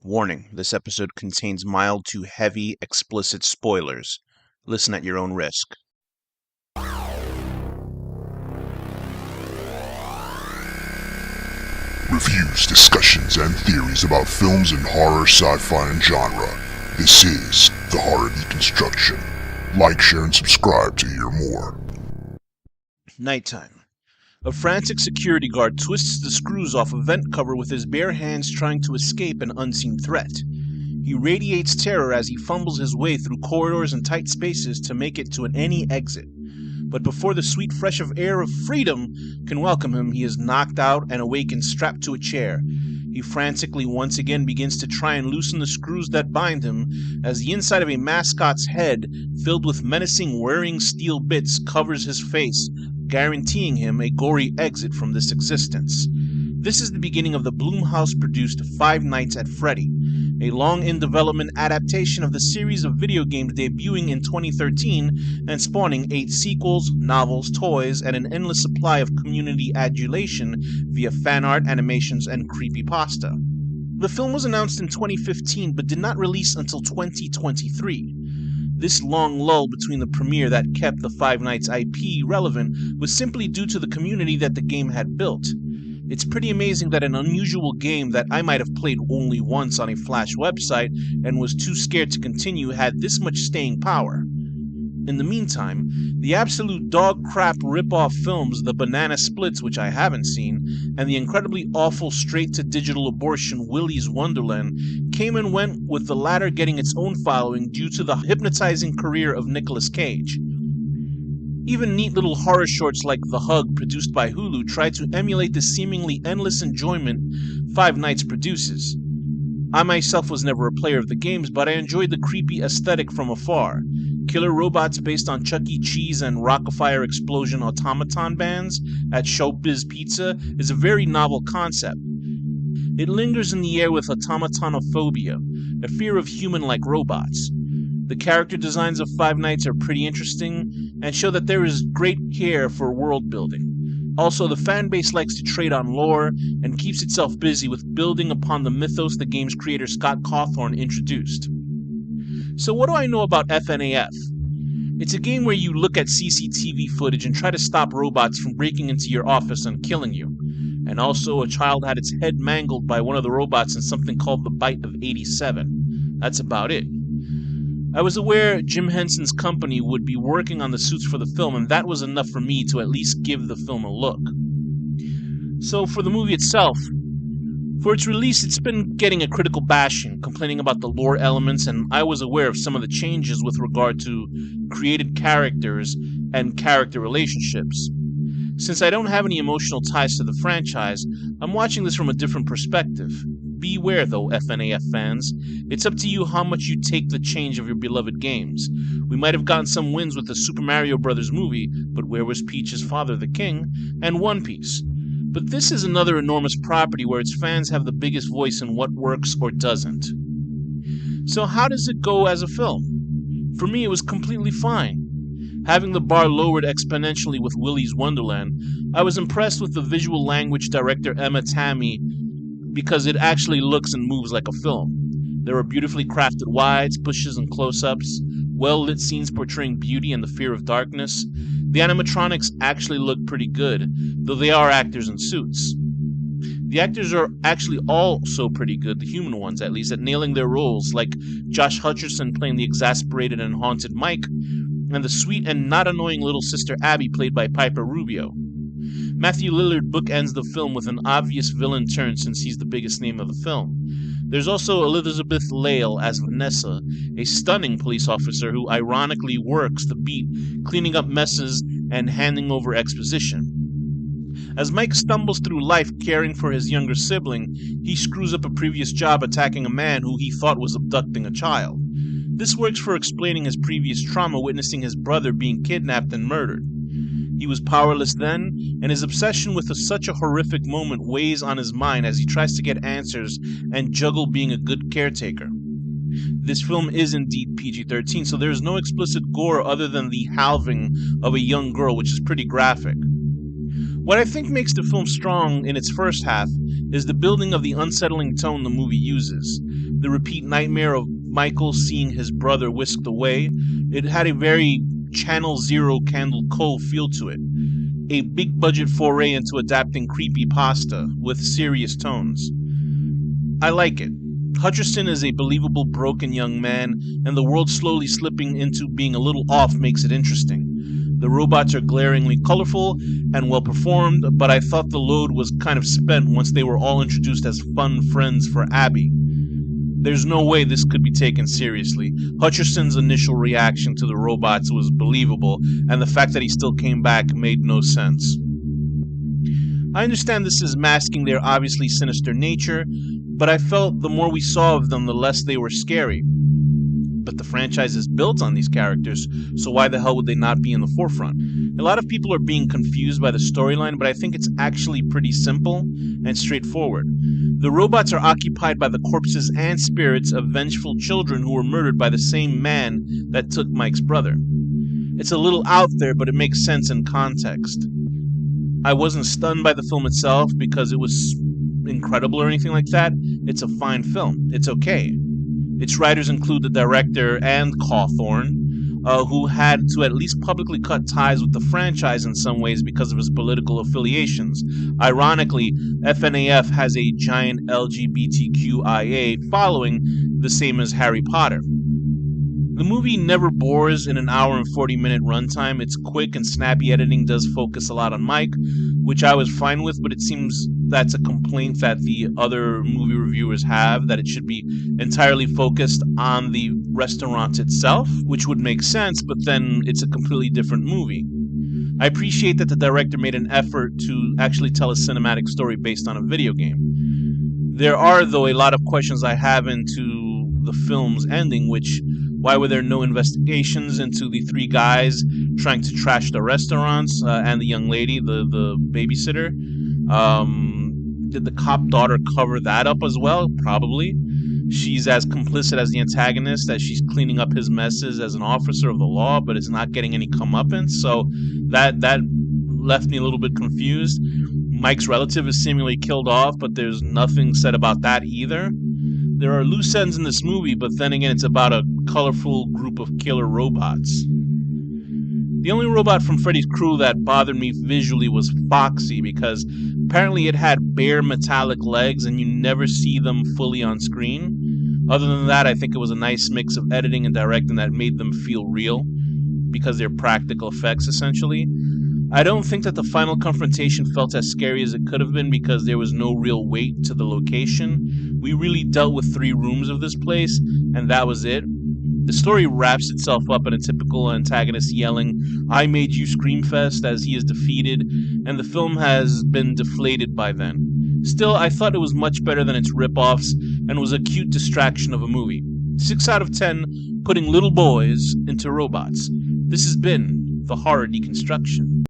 Warning, this episode contains mild to heavy explicit spoilers. Listen at your own risk. Reviews, discussions, and theories about films in horror, sci-fi, and genre. This is the Horror Deconstruction. Like, share, and subscribe to hear more. Nighttime. A frantic security guard twists the screws off a vent cover with his bare hands trying to escape an unseen threat. He radiates terror as he fumbles his way through corridors and tight spaces to make it to any exit. But before the sweet fresh of air of freedom can welcome him, he is knocked out and awakens strapped to a chair. He frantically once again begins to try and loosen the screws that bind him as the inside of a mascot's head, filled with menacing whirring steel bits, covers his face, guaranteeing him a gory exit from this existence. This is the beginning of the Blumhouse-produced Five Nights at Freddy, a long-in-development adaptation of the series of video games debuting in 2013 and spawning 8 sequels, novels, toys, and an endless supply of community adulation via fan art, animations, and creepypasta. The film was announced in 2015 but did not release until 2023. This long lull between the premiere that kept the Five Nights IP relevant was simply due to the community that the game had built. It's pretty amazing that an unusual game that I might have played only once on a Flash website and was too scared to continue had this much staying power. In the meantime, the absolute dog crap rip-off films The Banana Splits, which I haven't seen, and the incredibly awful straight-to-digital abortion Willy's Wonderland came and went, with the latter getting its own following due to the hypnotizing career of Nicolas Cage. Even neat little horror shorts like The Hug, produced by Hulu, try to emulate the seemingly endless enjoyment Five Nights produces. I myself was never a player of the games, but I enjoyed the creepy aesthetic from afar. Killer robots based on Chuck E. Cheese and Rockafire Explosion automaton bands at Showbiz Pizza is a very novel concept. It lingers in the air with automatonophobia, a fear of human-like robots. The character designs of Five Nights are pretty interesting and show that there is great care for world building. Also, the fanbase likes to trade on lore and keeps itself busy with building upon the mythos the game's creator Scott Cawthon introduced. So what do I know about FNAF? It's a game where you look at CCTV footage and try to stop robots from breaking into your office and killing you. And also, a child had its head mangled by one of the robots in something called the Bite of 87. That's about it. I was aware Jim Henson's company would be working on the suits for the film, and that was enough for me to at least give the film a look. So for the movie itself, for its release, it's been getting a critical bashing, complaining about the lore elements, and I was aware of some of the changes with regard to created characters and character relationships. Since I don't have any emotional ties to the franchise, I'm watching this from a different perspective. Beware though, FNAF fans. It's up to you how much you take the change of your beloved games. We might have gotten some wins with the Super Mario Bros. Movie, but where was Peach's father the king? And One Piece. But this is another enormous property where its fans have the biggest voice in what works or doesn't. So how does it go as a film? For me, it was completely fine. Having the bar lowered exponentially with Willy's Wonderland, I was impressed with the visual language director Emma Tammy because it actually looks and moves like a film. There are beautifully crafted wides, pushes, and close-ups, well-lit scenes portraying beauty and the fear of darkness. The animatronics actually look pretty good, though they are actors in suits. The actors are actually also pretty good, the human ones at least, at nailing their roles, like Josh Hutcherson playing the exasperated and haunted Mike, and the sweet and not annoying little sister Abby played by Piper Rubio. Matthew Lillard bookends the film with an obvious villain turn since he's the biggest name of the film. There's also Elizabeth Lale as Vanessa, a stunning police officer who ironically works the beat, cleaning up messes and handing over exposition. As Mike stumbles through life caring for his younger sibling, he screws up a previous job attacking a man who he thought was abducting a child. This works for explaining his previous trauma witnessing his brother being kidnapped and murdered. He was powerless then, and his obsession with such a horrific moment weighs on his mind as he tries to get answers and juggle being a good caretaker. This film is indeed PG-13, so there is no explicit gore other than the halving of a young girl, which is pretty graphic. What I think makes the film strong in its first half is the building of the unsettling tone the movie uses. The repeat nightmare of Michael seeing his brother whisked away, it had a very Channel Zero Candle Cove feel to it. A big budget foray into adapting creepypasta with serious tones. I like it. Hutcherson is a believable broken young man, and the world slowly slipping into being a little off makes it interesting. The robots are glaringly colorful and well performed, but I thought the load was kind of spent once they were all introduced as fun friends for Abby. There's no way this could be taken seriously. Hutcherson's initial reaction to the robots was believable, and the fact that he still came back made no sense. I understand this is masking their obviously sinister nature, but I felt the more we saw of them, the less they were scary. But the franchise is built on these characters, so why the hell would they not be in the forefront? A lot of people are being confused by the storyline, but I think it's actually pretty simple and straightforward. The robots are occupied by the corpses and spirits of vengeful children who were murdered by the same man that took Mike's brother. It's a little out there, but it makes sense in context. I wasn't stunned by the film itself because it was incredible or anything like that. It's a fine film. It's okay. Its writers include the director and Cawthorne, who had to at least publicly cut ties with the franchise in some ways because of his political affiliations. Ironically, FNAF has a giant LGBTQIA following, the same as Harry Potter. The movie never bores in an hour and 40-minute runtime. Its quick and snappy editing does focus a lot on Mike, which I was fine with, but it seems that's a complaint that the other movie reviewers have, that it should be entirely focused on the restaurant itself, which would make sense, but then it's a completely different movie. I appreciate that the director made an effort to actually tell a cinematic story based on a video game. There are, though, a lot of questions I have into the film's ending, which, why were there no investigations into the three guys trying to trash the restaurants and the young lady, the babysitter? Did the cop daughter cover that up as well? Probably. She's as complicit as the antagonist, as she's cleaning up his messes as an officer of the law, but is not getting any comeuppance. So that left me a little bit confused. Mike's relative is seemingly killed off, but there's nothing said about that either. There are loose ends in this movie, but then again, it's about a colorful group of killer robots. The only robot from Freddy's crew that bothered me visually was Foxy, because apparently it had bare metallic legs and you never see them fully on screen. Other than that, I think it was a nice mix of editing and directing that made them feel real, because they're practical effects essentially. I don't think that the final confrontation felt as scary as it could have been because there was no real weight to the location. We really dealt with 3 rooms of this place, and that was it. The story wraps itself up in a typical antagonist yelling, "I made you scream fest," as he is defeated, and the film has been deflated by then. Still, I thought it was much better than its rip-offs, and was a cute distraction of a movie. 6 out of 10, putting little boys into robots. This has been The Horror Deconstruction.